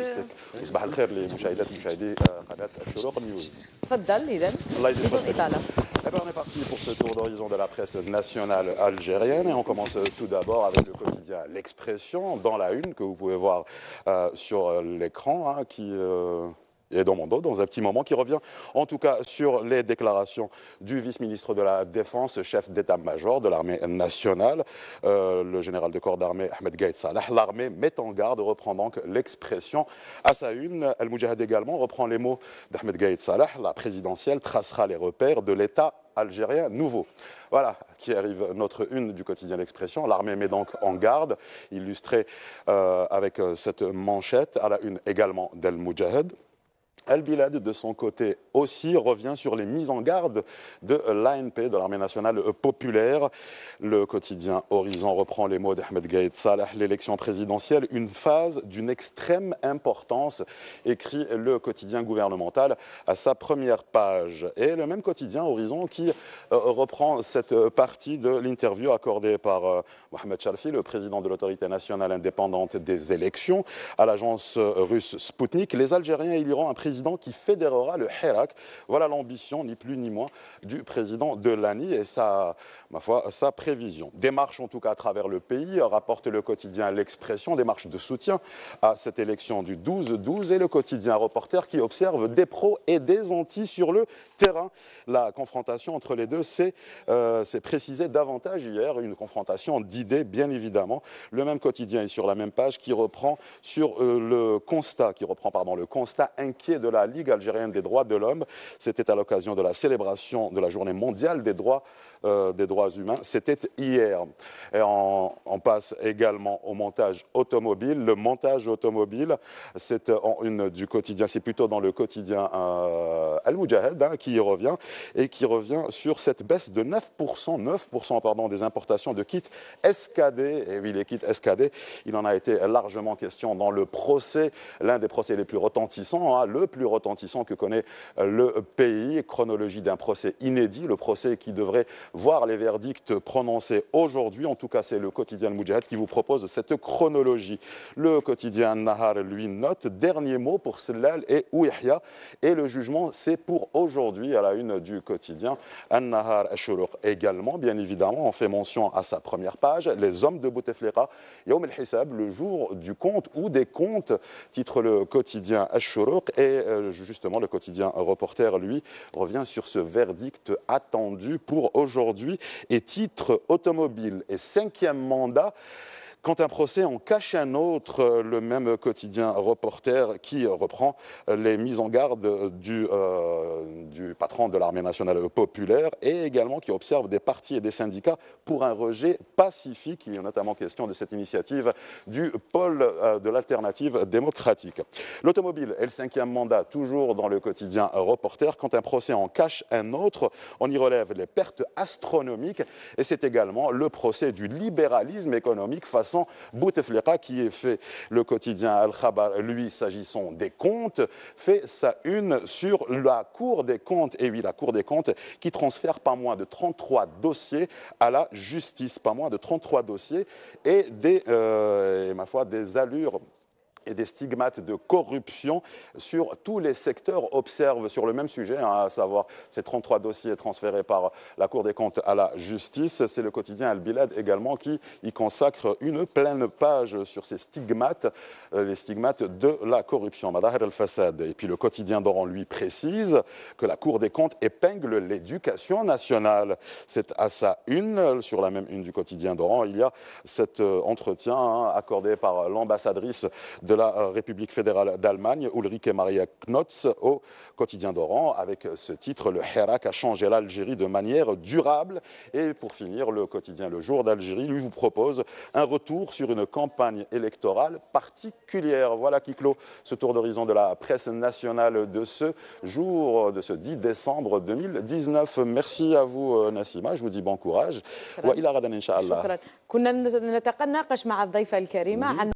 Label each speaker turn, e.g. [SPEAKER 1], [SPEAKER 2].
[SPEAKER 1] يسلمك وصباح الخير لمشاهدات ومشاهدي قناة الشروق نيوز.
[SPEAKER 2] تفضل إذا بدون إطالة.
[SPEAKER 1] Eh ben, on est parti pour ce tour d'horizon de la presse nationale algérienne et on commence tout d'abord avec le quotidien L'Expression dans la une que vous pouvez voir sur l'écran qui est dans mon dos dans un petit moment, qui revient en tout cas sur les déclarations du vice-ministre de la Défense, chef d'état-major de l'armée nationale, le général de corps d'armée Ahmed Gaïd Salah. L'armée met en garde, reprend donc L'Expression à sa une. Al-Moujahid également reprend les mots d'Ahmed Gaïd Salah: la présidentielle tracera les repères de l'État algérien nouveau. Voilà qui arrive notre une du quotidien L'Expression. L'armée met donc en garde, illustré avec cette manchette à la une également d'Al-Moujahid. Al-Bilad, de son côté aussi, revient sur les mises en garde de l'ANP, de l'Armée nationale populaire. Le quotidien Horizon reprend les mots d'Ahmed Gaïd Salah: l'élection présidentielle, une phase d'une extrême importance, écrit le quotidien gouvernemental à sa première page. Et le même quotidien Horizon qui reprend cette partie de l'interview accordée par Mohamed Sharfi, le président de l'autorité nationale indépendante des élections, à l'agence russe Sputnik. Les Algériens éliront un président qui fédérera le Hirak. Voilà l'ambition, ni plus ni moins, du président de l'ANI et sa prévision. Démarche en tout cas à travers le pays, rapporte le quotidien L'Expression, démarche de soutien à cette élection du 12-12 et le quotidien Reporter qui observe des pros et des antis sur le terrain. La confrontation entre les deux s'est précisée davantage hier, une confrontation d'idées bien évidemment. Le même quotidien est sur la même page qui reprend sur le constat inquiet de la Ligue algérienne des droits de l'homme. C'était à l'occasion de la célébration de la journée mondiale des droits humains. C'était hier. Et on passe également au montage automobile. Le montage automobile, c'est en une du quotidien, c'est plutôt dans le quotidien Al-Moujahid qui y revient et qui revient sur cette baisse de 9% des importations de kits SKD. Et oui, les kits SKD, il en a été largement question dans le procès, l'un des procès les plus retentissants, le plus retentissant que connaît le pays. Chronologie d'un procès inédit, le procès qui devrait voir les verdicts prononcés aujourd'hui. En tout cas, c'est le quotidien Al-Moujahid qui vous propose cette chronologie. Le quotidien Nahar, lui, note: dernier mot pour Sellal et Ouihya. Et le jugement, c'est pour aujourd'hui, à la une du quotidien An-Nahar Ash-Shuruq également. Bien évidemment, on fait mention à sa première page: les hommes de Bouteflika, Yawm al-Hisab, le jour du compte ou des comptes, titre le quotidien Ash-Shuruq. Et justement, le quotidien Reporter, lui, revient sur ce verdict attendu pour aujourd'hui et titre: automobile et 5e mandat. Quand un procès en cache un autre, le même quotidien Reporter qui reprend les mises en garde du patron de l'armée nationale populaire et également qui observe des partis et des syndicats pour un rejet pacifique. Il est notamment question de cette initiative du pôle de l'alternative démocratique. L'automobile et le 5e mandat, toujours dans le quotidien Reporter. Quand un procès en cache un autre, on y relève les pertes astronomiques et c'est également le procès du libéralisme économique façon Bouteflika qui est fait. Le quotidien Al-Khabar, lui, s'agissant des comptes, fait sa une sur la Cour des comptes. Et oui, la Cour des comptes qui transfère pas moins de 33 dossiers à la justice. Pas moins de 33 dossiers et des allures et des stigmates de corruption sur tous les secteurs, observe sur le même sujet, à savoir ces 33 dossiers transférés par la Cour des comptes à la justice. C'est le quotidien Al-Bilad également qui y consacre une pleine page sur ces stigmates, les stigmates de la corruption. Madahir al-Fassad. Et puis le quotidien d'Oran, lui, précise que la Cour des comptes épingle l'éducation nationale. C'est à sa une, sur la même une du quotidien d'Oran, il y a cet entretien accordé par l'ambassadrice de la République fédérale d'Allemagne, Ulrike Maria Knotz, au quotidien d'Oran, avec ce titre: le Hirak a changé l'Algérie de manière durable. Et pour finir, le quotidien Le Jour d'Algérie, lui, vous propose un retour sur une campagne électorale particulière. Voilà qui clôt ce tour d'horizon de la presse nationale de ce jour, de ce 10 décembre 2019. Merci à vous, Nassima, je vous dis bon courage. وإلى غدا إن شاء الله.
[SPEAKER 2] شكرا. كنا نتناقش مع الضيفة الكريمة عن